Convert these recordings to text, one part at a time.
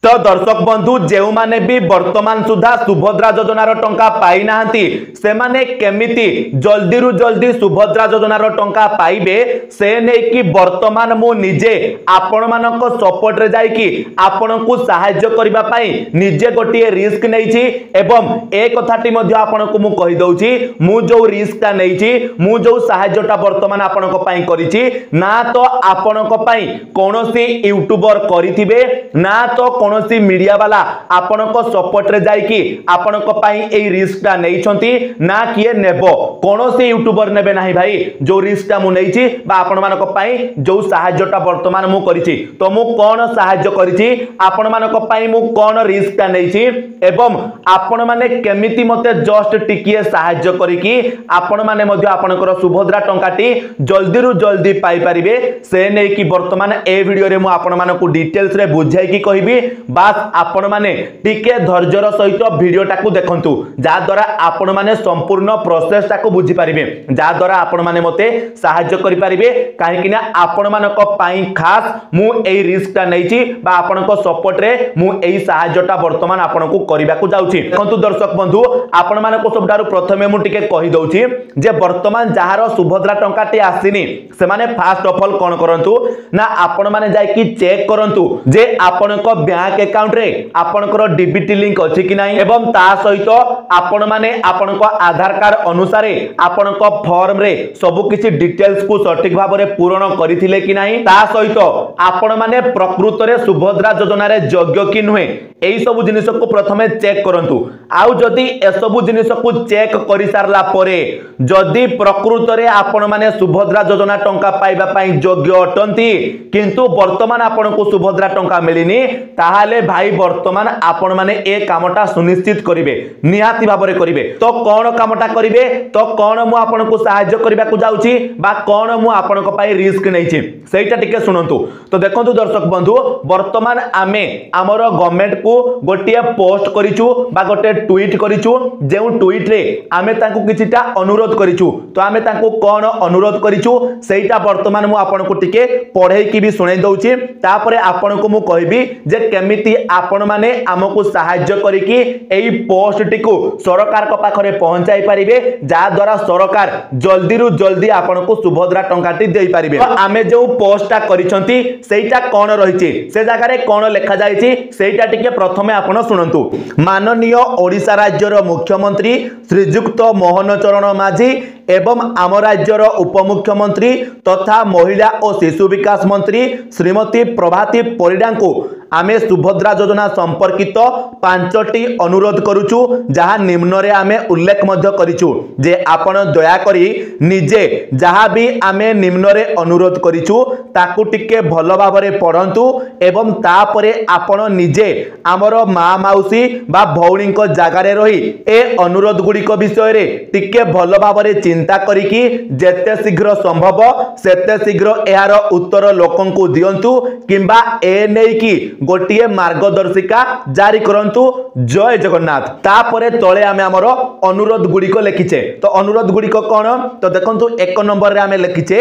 तो दर्शक बंधु जो माने भी वर्तमान सुधा सुभद्रा योजनार टंका पाई नाहंती से माने केमिति जल्दी रु जल्दी सुभद्रा योजनार टंका पाइबे से नहीं कि वर्तमान मु निजे आपण मानक सपोर्ट रे जाई कि आपण को सहायता करबा पई निजे गोटिए रिस्क नैछि एवं ए कथाटी मध्ये आपण को मु कहि दउछि मु जो रिस्कटा नैछि मु जो सहायताटा वर्तमान आपण को पई करिछि ना तो आपण को पई कोनोसी यूट्यूबर करिथिबे ना तो कोनोसी मीडिया वाला आपण को सपोर्ट रे जाई कि आपण को पई ए रिस्कटा नैछंती ना किए नेबो कोनोसी यूट्यूबर नेबे नाही भाई जो रिस्कटा मु नैछि बा आपण मानको पई जो सहायताटा वर्तमान मु करिछि तो मु कोन सहायता करिछि आपण मानको पई मु कोन रिस्कटा नैछि एवं आपण माने केमिति मते जस्ट टिकिए सहायता करिकि आपण माने मध्ये आपणकर सुभद्रा टंकाटी जल्दी रु जल्दी पाई परिबे से नै कि वर्तमान ए वीडियो रे मु आपण मानको डिटेल्स रे बुझाई कि कहिबी बास आपण माने टिके धैर्यर सहित वीडियो टाकू देखंतु जा द्वारा आपण माने संपूर्ण प्रोसेस टाकू बुझी परिबे जा द्वारा आपण माने मते सहायता करि परिबे काहे कि ना आपण मानको पाई खास मु एई रिस्कटा नैछि बा आपनको सपोर्ट रे मु एई सहायताटा वर्तमान आपनको करिबा को जाउछि देखंतु दर्शक बंधु आपण मानको सबडारु प्रथमे मु टिके कहि दउछि जे वर्तमान जहार सुभद्रा टंकाटी आसीनी से माने फास्ट ऑफ ऑल कोन करंतु ना आपण माने जाय कि चेक करंतु जे आपनको बैंक अकाउंट रे आपनकर डीबीटी लिंक अछि कि नाही एवं ता सहित आपण माने आपनको आधार कार्ड अनुसार आपनको फॉर्म रे सब किछि डिटेल्स को सटीक भाव रे पूर्ण करिथिले कि नाही ता सहित आपण माने प्रकृत रे सुभद्रा योजना रे योग्य कि नहे एई सब जिनिस को प्रथमे चेक करंतु आउ जदी ए सब जिनिस को चेक करि सारला परे जदी प्रकृत रे आपण माने सुभद्रा योजना टंका पाइबा पई योग्य अटंती किंतु वर्तमान आपनको सुभद्रा टंका मिलिनी ताहाले भाई वर्तमान आपण माने ए कामटा सुनिश्चित करिवे निहाती भाबरे करिवे तो कोन कामटा करिवे तो कोन मु आपनको सहायता करिबा को जाउची बा कोन मु आपनको पई रिस्क नैछि सेटा टिके सुनंतु तो देखंतु दर्शक बंधु वर्तमान आमे हमर गवर्नमेंट को गोटिया पोस्ट करिचु बा गोटे ट्वीट करिचु जेउ ट्वीट रे आमे तांको किछिटा अनुरोध करिचु तो आमे तांको कोन अनुरोध करिचु सेटा वर्तमान मु आपनको टिके पढाई की भी सुनाई दउची तापरे आपनको मु कहबी जे केमिति आपण माने हमकु सहायता करिकि एई पोस्ट टिकु सरकार को पाखरे पहुंचाई परिबे जा द्वारा सरकार जल्दी रु जल्दी आपनको सुभद्रा टंकाटी देई परिबे तो आमे जो पोस्टटा करिसंती सेटा कोन रहिछि से जगह रे कोन लेखा जायछि सेटा टिके प्रथमे आपण सुनंतु माननीय ओडिसा राज्यर मुख्यमंत्री श्रीजुक्त मोहन चरण माझी एवं आम राज्यर उपमुख्यमंत्री तथा महिला और शिशु विकास मंत्री श्रीमती प्रभाती परिडा को आमे सुभद्रा योजना संपर्कित 5टी अनुरोध करूचु जहाँ निम्न रे आमे उल्लेख मध्य करिचु जे आपण दया करी निजे जहाँ भी आमे निम्न रे अनुरोध करिचु ताकू टिके भलो भाबरे पढंतु एवं तापरे आपण निजे आमर माँ माउसी बा भौणी को जगह रे रही ए अनुरोध गुडी को विषय रे टिके भलो भाबरे चिंता करिकि जेते शीघ्र संभव सेते शीघ्र एहार उत्तर लोकन को दियंतु किंबा ए नै कि गोटिए मार्गदर्शिका जारी करंतु जय जगन्नाथ तापरे तळे आमे हमर अनुरोध गुडी को लिखिचे तो अनुरोध गुडी को कोन तो देखंतु 1 नंबर रे आमे लिखिचे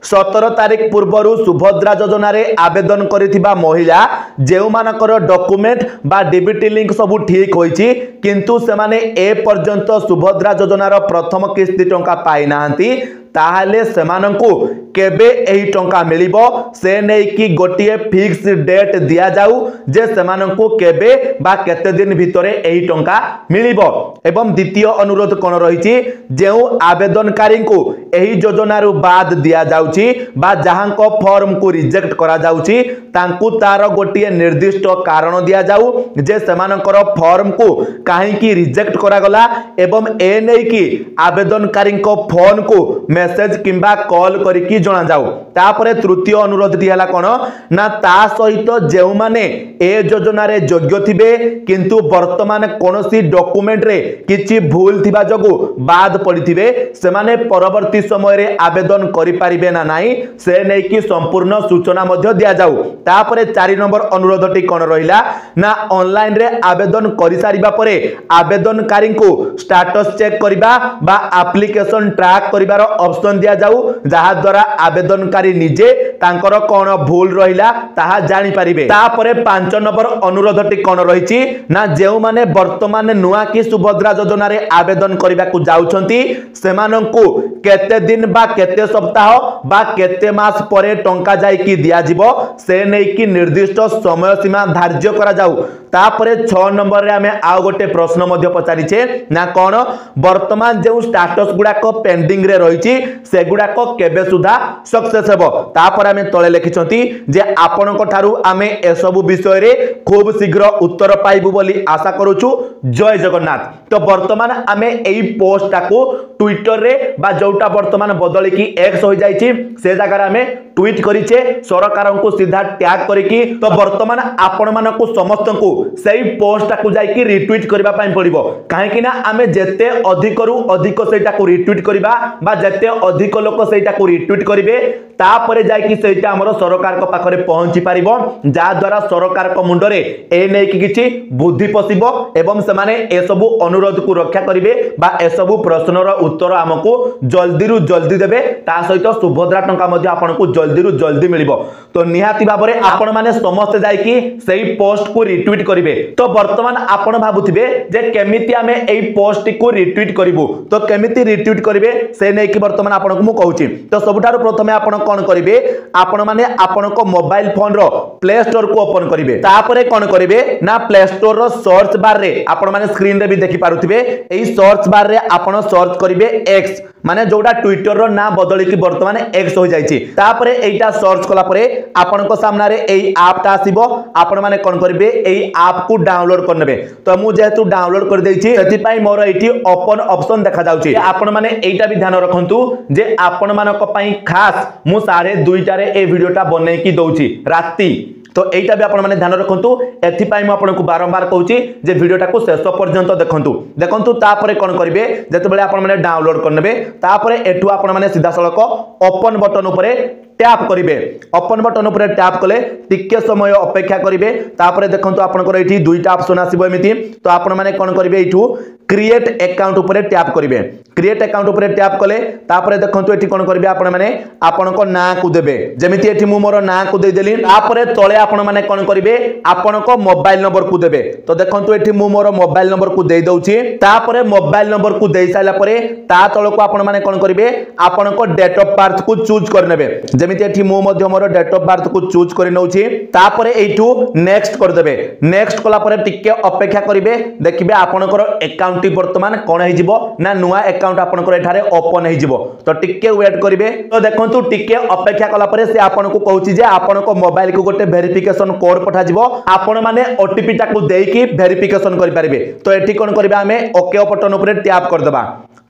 17 तारिख पूर्वरु सुभद्रा योजना रे आवेदन करिथिबा महिला जेउ मानकर डॉक्यूमेंट बा डीबीटी लिंक सब ठीक होईची किंतु से माने ए पर्यंत सुभद्रा योजना रो प्रथम किस्ती टंका पाई नाहंती ताहाले सेमानंकु केबे एही टंका मिलिबो से नै कि गोटिए फिक्स डेट दिया जाऊ जे सेमानंकु केबे बा केते दिन भितरे एही टंका मिलिबो एवं द्वितीय अनुरोध कोन रहिछि जेउ आवेदनकारी को एही योजना रु बाद दिया जाउची बा जहांको फॉर्म को रिजेक्ट करा जाउची तांकु तार गोटिए निर्दिष्ट कारण दिया जाऊ जे सेमानकर फॉर्म को काहे कि रिजेक्ट करा गला एवं ए नै कि आवेदनकारी को फोन को मेसेज किंबा कॉल करिकि जणा जाऊ तापरे तृतीय अनुरोध दियाला कोन ना ता सहित जेउ माने ए योजना रे योग्य थिबे किंतु वर्तमान कोनोसी डॉक्यूमेंट रे किछि भूल थिबा जगु बाद पडिथिबे से माने परवर्ती समय रे आवेदन करि परिबे ना नाही से नै कि संपूर्ण सूचना मध्ये दिया जाऊ तापरे 4 नंबर अनुरोधटी कोन रहिला ना ऑनलाइन रे आवेदन करि सारिबा परे आवेदनकारी को स्टेटस चेक करिबा बा एप्लीकेशन ट्रैक करिबार ऑप्शन दिया जाऊ जहा द्वारा आवेदनकारी निजे तांकर कोन भूल रहिला ताहा जानि परिबे। तापरे 5 नंबर अनुरोधटी कोन रहिछि ना जेउ माने वर्तमान नुआ की सुभद्रा योजना रे आवेदन करबा को जाउछंती सेमानंकु केते दिन बा केते सप्ताह बा केते मास परे टंका जाई की दिया जिवो से नै की निर्दिष्ट समय सीमा धार्य करा जाऊ। तापरे 6 नंबर रे हमें आउ गोटे प्रश्न मध्य पचारिछे ना कोन वर्तमान जेउ स्टेटस गुडा को पेंडिंग रे रहिछि से गुडा को केबे सुधा सक्सेस हेबो। तापर हमें तळे लिखिछंती जे आपन को थारु हमें ए सब विषय रे खूब शीघ्र उत्तर पाइबु बोली आशा करूछु। जय जगन्नाथ। तो वर्तमान हमें एई पोस्ट टाको ट्विटर रे बा जोटा वर्तमान बदली की एक्स हो जाइछि से जगह हमें ट्वीट करिछे सरकार को सीधा टैग करिकी। तो वर्तमान आपण मानक समस्त को सही पोस्ट टाको जाई की रिट्वीट करबा पई पड़िबो काहे कि ना हमें जेते अधिक रु अधिक सेटा को रिट्वीट करबा बा जेते अधिक लोक सेटा को रिट्वीट करिवे तापरे जाई की सेटा हमर सरकार को पाखरे पहुंची पारिबो जा द्वारा सरकार को मुंडरे ए नै की किछि बुद्धि पसिबो एवं से माने ए सब अनुरोध को रक्षा करिवे बा ए सब प्रश्नर उत्तर हमकु जल्दी रु जल्दी देबे ता सहित सुभद्रा टंका मध्ये आपन को जल्दी रु जल्दी मिलिबो। तो निहाती भाबरे आपण माने समस्त जाई की सही पोस्ट को रिट्वीट करिवे। तो वर्तमान आपण भाबुथिबे जे केमिति हमें एई पोस्ट को रिट्वीट करिवो तो केमिति रिट्वीट करिवे से नै की वर्तमान आपण को मु कहूची। तो सबुठारो प्रथमे आपण कोन करिवे आपण माने आपण को मोबाइल फोन रो प्ले स्टोर को ओपन करिवे तापरे कोन करिवे ना प्ले स्टोर रो सर्च बार रे आपण माने स्क्रीन रे भी देखि पारुथिबे एई सर्च बार रे आपण सर्च करिवे एक्स माने जोटा ट्विटर रो ना बदली की वर्तमान एक्स हो जाइछि। तापरे एटा सर्च कला परे आपण को सामने रे एई ऐप ता आसीबो आपण माने कोन करिवे एई ऐप को डाउनलोड कर नेबे। तो मु जेतु डाउनलोड कर देइछि सेति पई मोर एठी ओपन ऑप्शन देखा जाउछि। आपण माने एटा भी ध्यान रखंतु जे आपण मानक पई खास मु 2:30 रे ए वीडियोटा बनै की दउछि राती। तो एटा भी आपण माने ध्यान रखंतु एथि पई म आपन को बारंबार कहूछि जे वीडियोटा को शेष पर्यंत देखंतु तापरे कोन करिवे जते बेले आपण माने डाउनलोड कर नेबे तापरे एठु आपण माने सीधा सळक ओपन बटन उपरे टैप करिवे। ओपन बटन उपरे टैप कले टिके समय अपेक्षा करिवे तापरे देखंतु आपनकर एठी दुईटा ऑप्शन आसीबो एमिति। तो आपण माने कोन करिवे एठु क्रिएट अकाउंट उपरे टैप करिवे। क्रिएट अकाउंट उपरे टैप कले तापरे देखंतु एठी कोन करिवे आपण माने आपनको नाम को देबे जेमिति एठी मु मोर नाम को दे देली तापरे तळे आपण माने कोन करिवे आपनको मोबाइल नंबर को देबे। तो देखंतु एठी मु मोर मोबाइल नंबर को देई दउछि तापरे मोबाइल नंबर को देई साइला परे ता तळको आपण माने कोन करिवे आपनको डेट ऑफ बर्थ को चूज कर नेबे जेमिति एठी मु मध्य मोर डेट ऑफ बर्थ को चूज कर नउछि तापरे एठु नेक्स्ट कर देबे। नेक्स्ट कला परे टिके अपेक्षा करिवे देखिबे आपनकर अकाउंट वर्तमान कोन हे जिवो ना नुआ अकाउंट आपनकर एठारे ओपन हे जिवो। तो टिके वेट करिवे। तो देखंतु टिके अपेक्षा कला परे से आपनको कहूछि जे आपनको मोबाइल को गोटे वेरिफिकेशन कोड पठा जिवो आपण माने ओटीपी टा को देई की वेरिफिकेशन करि परिबे। तो एठी कोन करिबा हमें ओके बटन उपरे टैप कर देबा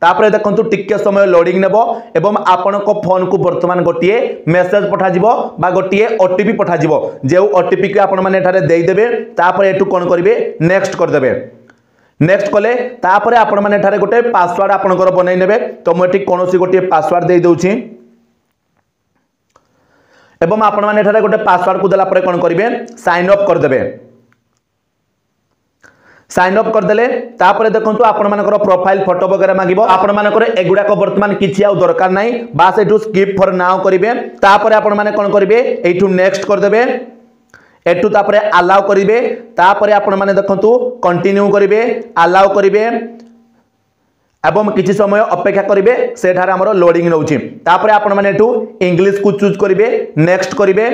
तापरे देखंतु टिके समय लोडिंग नेबो एवं आपनको फोन को वर्तमान गोटिए मेसेज पठा जिवो बा गोटिए ओटीपी पठा जिवो जे ओटीपी के आपण माने एठारे देई देबे तापरे एठु कोन करिवे नेक्स्ट कर देबे। नेक्स्ट कले तापरे आपण माने एठारे गोटे पासवर्ड आपनकर बनाई नेबे। तो मु एठी कोनोसी गोटे पासवर्ड देई दउछि एवं आपण माने एठारे गोटे पासवर्ड को देला परे कोन करिवे साइन अप कर देबे। साइन अप कर देले तापरे देखंतु आपण मानकर प्रोफाइल फोटो वगैरह मागिबो आपण मानकर एगुडा को वर्तमान किछि आ दरकार नाही बास एठु स्किप फॉर नाउ करिवे। तापरे आपण माने कोन करिवे एठु नेक्स्ट कर देबे एठु तापरे अलाउ करिवे तापरे आपण माने देखंतु कंटिन्यू करिवे अलाउ करिवे एवं किछि समय अपेक्षा करिवे सेठार हमरो लोडिंग नउछि तापरे आपण माने एठु इंग्लिश को चूज करिवे नेक्स्ट करिवे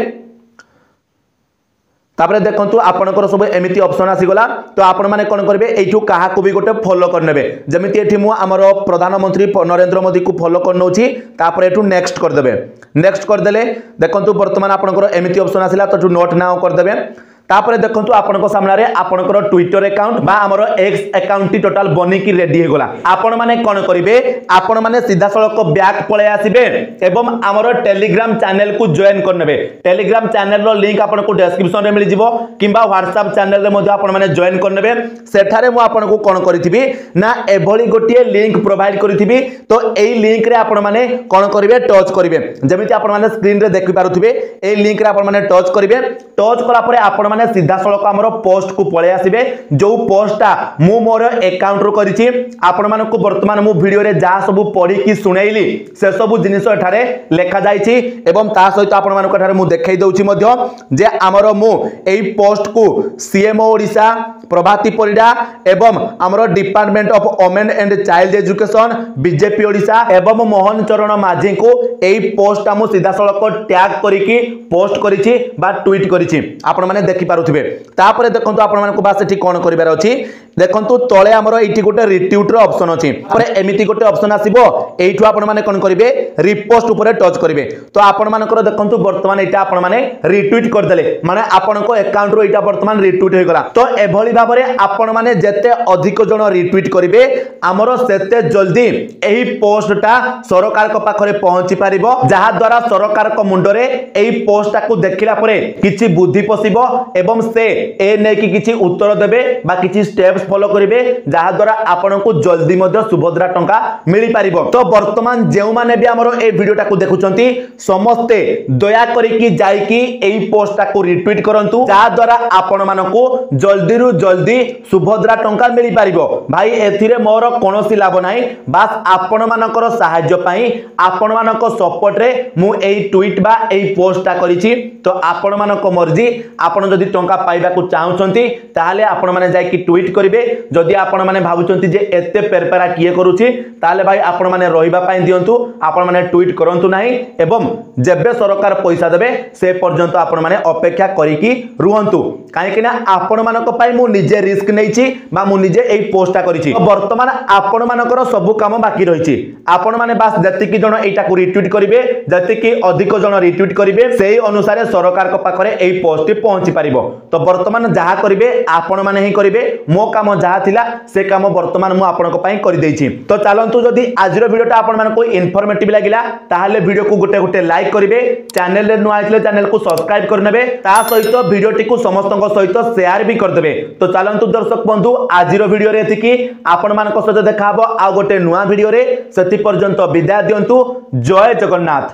तापरे देखंतु आपनकर सब एमिति ऑप्शन आसी गला। तो आपण माने कोन करबे एठु काहा को भी गोटे फॉलो कर नेबे जेमिति एठी मु हमरो प्रधानमंत्री नरेंद्र मोदी को फॉलो कर नउछि तापरे एठु नेक्स्ट कर देबे। नेक्स्ट कर देले देखंतु वर्तमान आपनकर एमिति ऑप्शन आसिला तो नोट नाउ कर देबे तापरे देखंतु आपनको सामने रे आपनकर ट्विटर अकाउंट बा हमरो एक्स अकाउंट टोटल बनी की रेडी हे गला। आपण माने कोन करिवे आपण माने सीधा सळक बैक पळे आसीबे एवं हमरो टेलीग्राम चैनल को जॉइन कर नेबे। टेलीग्राम चैनल रो लिंक आपनको डिस्क्रिप्शन रे मिल जिवो किबा व्हाट्सएप चैनल रे मध्ये आपण माने जॉइन कर नेबे। सेठारे मु आपनको कोन करिथिबी ना एभली गोटिए लिंक प्रोवाइड करिथिबी। तो एई लिंक रे आपण माने कोन करिवे टच करिवे जेमिति आपण माने स्क्रीन रे देखि पारुथिबे एई लिंक रे आपण माने टच करिवे। टच कला परे आपण माने सीधा सड़क हमरो पोस्ट को पळे आसीबे जो पोस्टटा मु मोर अकाउंट रो करिछि आपण मानको वर्तमान मु वीडियो रे जा सब पढी की सुनेइली से सब जिनिस एठारे लेखा जाइछि एवं ता सहित आपण मानको एठारे मु देखाइ दउछि मध्य जे हमरो मु एई पोस्ट को सीएमओ ओडिसा प्रभाती परिडा एवं हमरो department of women and child education BJP Odisha एवं मोहन चरण माझी को एई पोस्ट हमु सीधा सड़क टैग करिकी पोस्ट करिछि बा ट्वीट करिछि आपण माने देखि पारुथिबे तापरे देखंतु आपण मानको बास एठी कोन करिबार अछि देखंतु तळे हमरो एठी गोटे रिट्वीट रो ऑप्शन अछि परे एमिति गोटे ऑप्शन आसीबो एठु आपण माने कोन करिवे रिपोस्ट ऊपर टच करिवे तो आपण मानकर देखंतु वर्तमान एटा आपण माने रिट्वीट कर देले माने आपनको अकाउंट रो एटा वर्तमान रिट्वीट होई गला तो एभली भाबरे आपण माने जते अधिक जण रिट्वीट करिवे हमरो सेते जल्दी एही पोस्टटा सरकार को पाखरे पहुंची पारिबो जहा द्वारा सरकार को मुंडरे एही पोस्टटा को देखिला परे किछि बुद्धि पसिबो एवं से ए नै कि किछि उत्तर देबे बा किछि स्टेप्स फॉलो करिवे जहा द्वारा आपनको जल्दी मध्ये सुभद्रा टंका मिली पारिबो तो वर्तमान जेउ माने भी हमरो ए वीडियोटा को देखुचंती समस्ते दया करिकी जाईकी एई पोस्टटा को रिट्वीट करंतु जहा द्वारा आपण मानको जल्दी रु जल्दी सुभद्रा टंका मिली पारिबो भाई एथिरे मोर कोनोसी लाभ नाही बस आपण मानकर सहाय्य पई आपण मानको सपोर्ट रे मु एई ट्वीट बा एई पोस्टटा करिछि तो आपण मानको मर्जी आपण जदी टंका पाइबा को चाहुचंती ताहाले आपण माने जाईकी ट्वीट करिवे जदी आपण माने भाबुचंती जे एते पेरपेरा किए करूछि ताहाले भाई आपण माने रहिबा पई दियंतु आपण माने ट्वीट करंतु नाही एवं जेबे सरकार पैसा देबे से पर्यंत आपण माने अपेक्षा करिकी रुहंतु काहे कि ना आपण मानको पई मु निजे रिस्क नैछि बा मु निजे एई पोस्टटा करिछि वर्तमान आपण मानकर सब काम बाकी रहिछि आपण माने बस जति कि जण एटा को रिट्वीट करिवे जति कि अधिक जण रिट्वीट करिवे सेही अनुसार सरकार को पाखरे एई पोस्ट पहुंची पारिबो तो वर्तमान जहा करिवे आपण माने ही करिवे मो काम जहा थिला से काम वर्तमान मु आपनको पई करि दैछि तो चलंतु जदी आजिरो वीडियोटा आपण मानको इन्फॉर्मेटिव लागिला ताहाले वीडियो को गोटे गोटे लाइक करिवे चैनल रे नुआ आइले चैनल को सब्सक्राइब करनेबे ता सहित वीडियोटी को समस्तक सहित शेयर भी कर देबे तो चलंतु दर्शक बंधु आजिरो वीडियो रे एतिकी आपण मानको सहित देखाबो आ गोटे नुआ वीडियो रे सेति पर्यंत विदाय दियंतु जय जगन्नाथ।